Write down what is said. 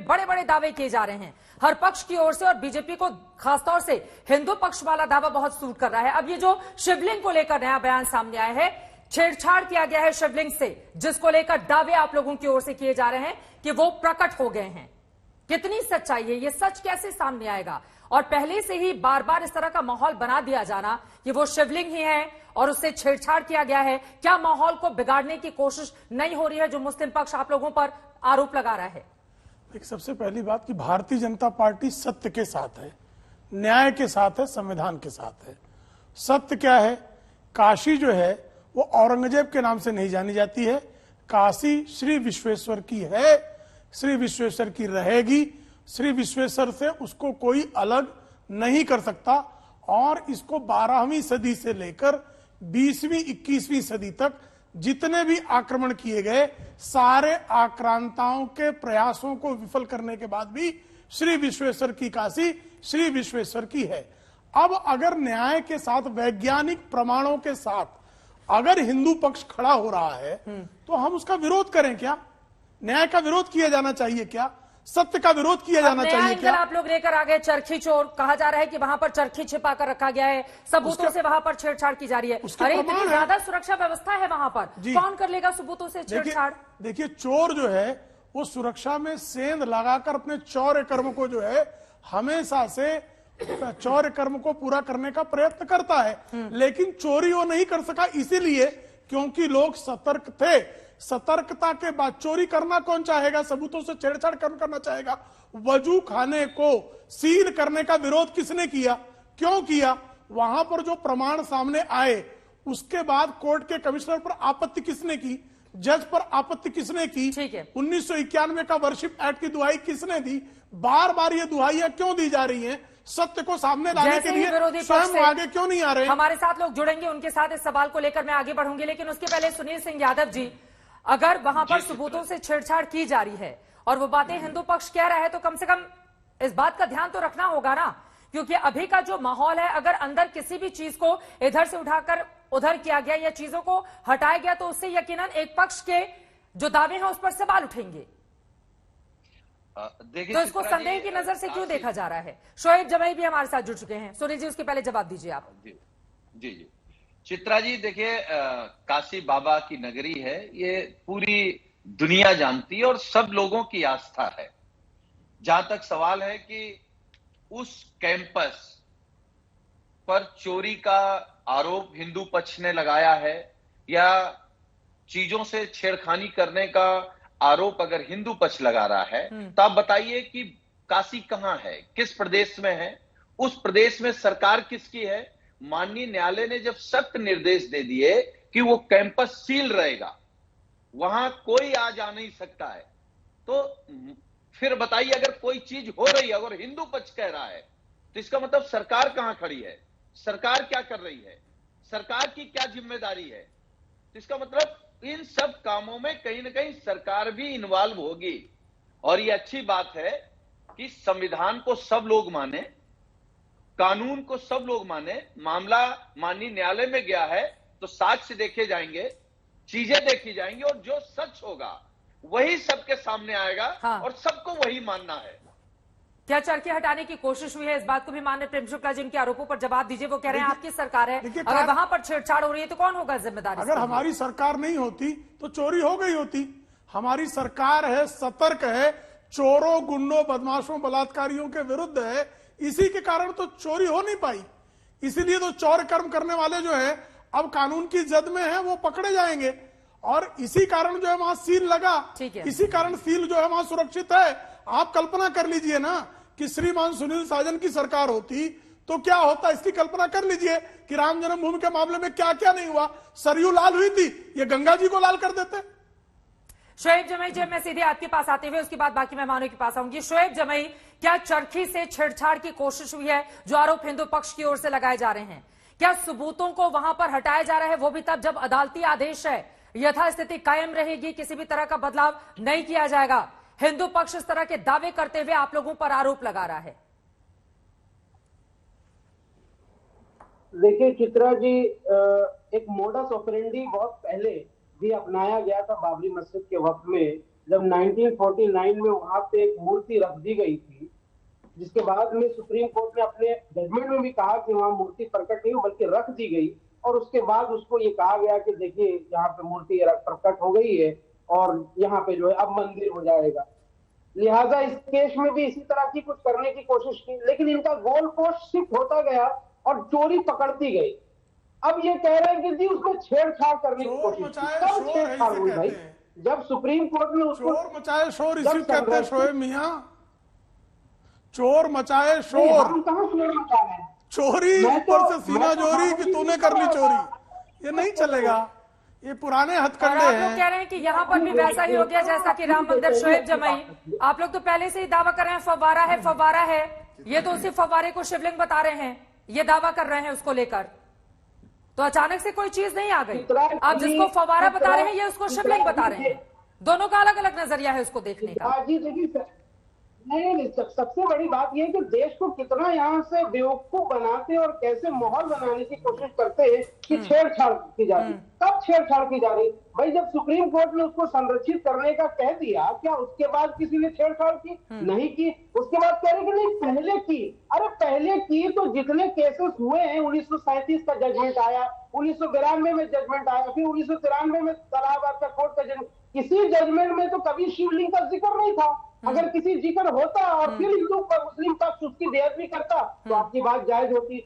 में बड़े बड़े दावे किए जा रहे हैं हर पक्ष की ओर से, और बीजेपी को खासतौर से हिंदू पक्ष वाला दावा बहुत सूट कर रहा है। अब ये जो शिवलिंग को लेकर नया बयान सामने आया है, छेड़छाड़ किया गया है शिवलिंग से, जिसको लेकर दावे आप लोगों की ओर से किए जा रहे हैं कि वो प्रकट हो गए हैं। कितनी सच्चाई है, ये सच कैसे सामने आएगा? और पहले से ही बार बार इस तरह का माहौल बना दिया जाना कि वो शिवलिंग ही है और उससे छेड़छाड़ किया गया है, क्या माहौल को बिगाड़ने की कोशिश नहीं हो रही है जो मुस्लिम पक्ष आप लोगों पर आरोप लगा रहा है? एक सबसे पहली बात कि भारतीय जनता पार्टी सत्य के साथ है, न्याय के साथ है, संविधान के साथ है। सत्य क्या है? काशी जो है वो औरंगजेब के नाम से नहीं जानी जाती है, काशी श्री विश्वेश्वर की है, श्री विश्वेश्वर की रहेगी। श्री विश्वेश्वर से उसको कोई अलग नहीं कर सकता। और इसको 12वीं सदी से लेकर 20वीं 21वीं सदी तक जितने भी आक्रमण किए गए, सारे आक्रांताओं के प्रयासों को विफल करने के बाद भी श्री विश्वेश्वर की काशी श्री विश्वेश्वर की है। अब अगर न्याय के साथ, वैज्ञानिक प्रमाणों के साथ अगर हिंदू पक्ष खड़ा हो रहा है तो हम उसका विरोध करें क्या? न्याय का विरोध किया जाना चाहिए क्या? सत्य का विरोध किया जाना चाहिए क्या? आप लोग लेकर आ गए चरखी चोर, कहा जा रहा है कि वहां पर चरखी छिपा कर रखा गया है, सबूतों से वहां पर छेड़छाड़ की जा रही है। अरे इतनी ज्यादा सुरक्षा व्यवस्था है वहां पर, कौन कर लेगा सबूतों से छेड़छाड़? देखिए चोर जो है वो सुरक्षा में सेंध लगाकर अपने चौर्य कर्म को जो है हमेशा से चौर्य कर्म को पूरा करने का प्रयत्न करता है, लेकिन चोरी वो नहीं कर सका इसीलिए क्योंकि लोग सतर्क थे। सतर्कता के बाद चोरी करना कौन चाहेगा? सबूतों से छेड़छाड़ कौन करना चाहेगा? वजू खाने को सील करने का विरोध किसने किया? क्यों किया? वहां पर जो प्रमाण सामने आए उसके बाद कोर्ट के कमिश्नर पर आपत्ति किसने की? जज पर आपत्ति किसने की? 1991 का वर्शिप एक्ट की दुहाई किसने दी? बार बार ये दुहाइयां क्यों दी जा रही हैं? सत्य को सामने लाने के लिए स्वयं आगे क्यों नहीं आ रहे? हमारे साथ लोग जुड़ेंगे, उनके साथ इस सवाल को लेकर मैं आगे बढ़ूंगी, लेकिन उसके पहले सुनील सिंह यादव जी, अगर वहां पर सबूतों से छेड़छाड़ की जा रही है और वो बातें हिंदू पक्ष कह रहा है तो कम से कम इस बात का ध्यान तो रखना होगा ना, क्योंकि अभी का जो माहौल है, अगर अंदर किसी भी चीज को इधर से उठाकर उधर किया गया या चीजों को हटाया गया तो उससे यकीनन एक पक्ष के जो दावे हैं उस पर सवाल उठेंगे। तो इसको संदेह की नजर से क्यों देखा जा रहा है? शोएब जमई भी हमारे साथ जुड़ चुके हैं। सुनील जी, उसके पहले जवाब दीजिए आप। जी चित्रा जी, देखिए काशी बाबा की नगरी है, ये पूरी दुनिया जानती है और सब लोगों की आस्था है। जहां तक सवाल है कि उस कैंपस पर चोरी का आरोप हिंदू पक्ष ने लगाया है या चीजों से छेड़खानी करने का आरोप अगर हिंदू पक्ष लगा रहा है, तो आप बताइए कि काशी कहां है, किस प्रदेश में है, उस प्रदेश में सरकार किसकी है? माननीय न्यायालय ने जब सख्त निर्देश दे दिए कि वो कैंपस सील रहेगा, वहां कोई आ जा नहीं सकता है, तो फिर बताइए अगर कोई चीज हो रही है, अगर हिंदू पक्ष कह रहा है, तो इसका मतलब सरकार कहां खड़ी है? सरकार क्या कर रही है? सरकार की क्या जिम्मेदारी है? तो इसका मतलब इन सब कामों में कहीं ना कहीं सरकार भी इन्वॉल्व होगी। और ये अच्छी बात है कि संविधान को सब लोग माने, कानून को सब लोग माने। मामला माननीय न्यायालय में गया है तो साक्ष्य देखे जाएंगे, चीजें देखी जाएंगी और जो सच होगा वही सबके सामने आएगा। हाँ। और सबको वही मानना है। क्या चरखी हटाने की कोशिश हुई है? इस बात को भी माननीय प्रेम शुक्ला जी इनके आरोपों पर जवाब दीजिए। वो कह रहे हैं आपकी सरकार है, अगर वहां पर छेड़छाड़ हो रही है तो कौन होगा जिम्मेदार? अगर हमारी सरकार नहीं होती तो चोरी हो गई होती। हमारी सरकार है, सतर्क है, चोरों, गुंडों, बदमाशों, बलात्कारियों के विरुद्ध है, इसी के कारण तो चोरी हो नहीं पाई। इसीलिए तो चौर्य कर्म करने वाले जो है अब कानून की जद में है, वो पकड़े जाएंगे। और इसी कारण जो है वहां सील लगा, इसी कारण सील जो है वहां सुरक्षित है। आप कल्पना कर लीजिए ना कि श्रीमान सुनील साजन की सरकार होती तो क्या होता, इसकी कल्पना कर लीजिए कि राम जन्मभूमि के मामले में क्या क्या नहीं हुआ। सरयू लाल हुई थी, ये गंगा जी को लाल कर देते। शोएब जमई, जब मैं सीधे आपके पास आते हुए उसके बाद बाकी मेहमानों के पास आऊंगी। शोएब जमई, क्या चरखी से छेड़छाड़ की कोशिश हुई है जो आरोप हिंदू पक्ष की ओर से लगाए जा रहे हैं? क्या सबूतों को वहां पर हटाया जा रहा है, वो भी तब जब अदालती आदेश है, यथास्थिति कायम रहेगी, किसी भी तरह का बदलाव नहीं किया जाएगा? हिंदू पक्ष इस तरह के दावे करते हुए आप लोगों पर आरोप लगा रहा है। देखिए चित्रा जी, एक मोडस ऑपरेंडी बहुत पहले भी अपनाया गया था बाबरी मस्जिद के वक्त में, जब 1949 में वहां पे एक मूर्ति रख दी गई थी, जिसके बाद में सुप्रीम कोर्ट ने अपने जजमेंट में भी कहा कि वहां मूर्ति प्रकट नहीं बल्कि रख दी गई, और उसके बाद उसको ये कहा गया कि देखिए यहाँ पे मूर्ति प्रकट हो गई है और यहाँ पे जो है अब मंदिर हो जाएगा। लिहाजा इस केस में भी इसी तरह की कुछ करने की कोशिश की, लेकिन इनका गोल पोस्ट शिफ्ट होता गया और चोरी पकड़ती गई। अब ये कह रहे हैं कि जी उसमें छेड़छाड़ करने की कोशिश की। कब छेड़छाड़ हुई भाई? जब सुप्रीम कोर्ट ने उसको चोर मचाए शोर इसी कहते हैं शोएब मियां। चोर मचाए शोर, हम कहाँ शोर मचा रहे हैं? चोरी ऊपर से सीना जोरी कि तूने कर ली चोरी, ये नहीं चलेगा। ये पुराने और हथकंडे आप लोग हैं। कह रहे हैं कि यहाँ पर भी वैसा ही हो गया जैसा कि राम मंदिर। शोएब जमाई, आप लोग तो पहले से ही दावा कर रहे हैं फव्वारा है फव्वारा है, ये तो उसी फव्वारे को शिवलिंग बता रहे हैं, ये दावा कर रहे हैं उसको लेकर। तो अचानक से कोई चीज नहीं आ गई। आप जिसको फव्वारा बता रहे हैं ये उसको शिवलिंग बता रहे हैं। दोनों का अलग अलग नजरिया है उसको देखने का। जी देखिए, नहीं, सबसे बड़ी बात यह है कि देश को कितना यहाँ से बेवकूफ बनाते और कैसे माहौल बनाने की कोशिश करते हैं कि छेड़छाड़ की जा रही। कब छेड़छाड़ की जा रही? भाई जब सुप्रीम कोर्ट ने उसको संरक्षित करने का कह दिया, क्या उसके बाद किसी ने छेड़छाड़ की? नहीं की। उसके बाद कह रहे कि नहीं पहले की। अरे पहले की तो जितने केसेस हुए हैं, 1937 का जजमेंट आया, 1992 में जजमेंट आया, फिर 1993 में इलाहाबाद का कोर्ट का जजमेंट, किसी जजमेंट में तो कभी शिवलिंग का जिक्र नहीं था। अगर किसी जिक्र होता और फिर हिंदू मुस्लिम पक्ष उसकी बेइज्जती करता तो आपकी बात जायज होती।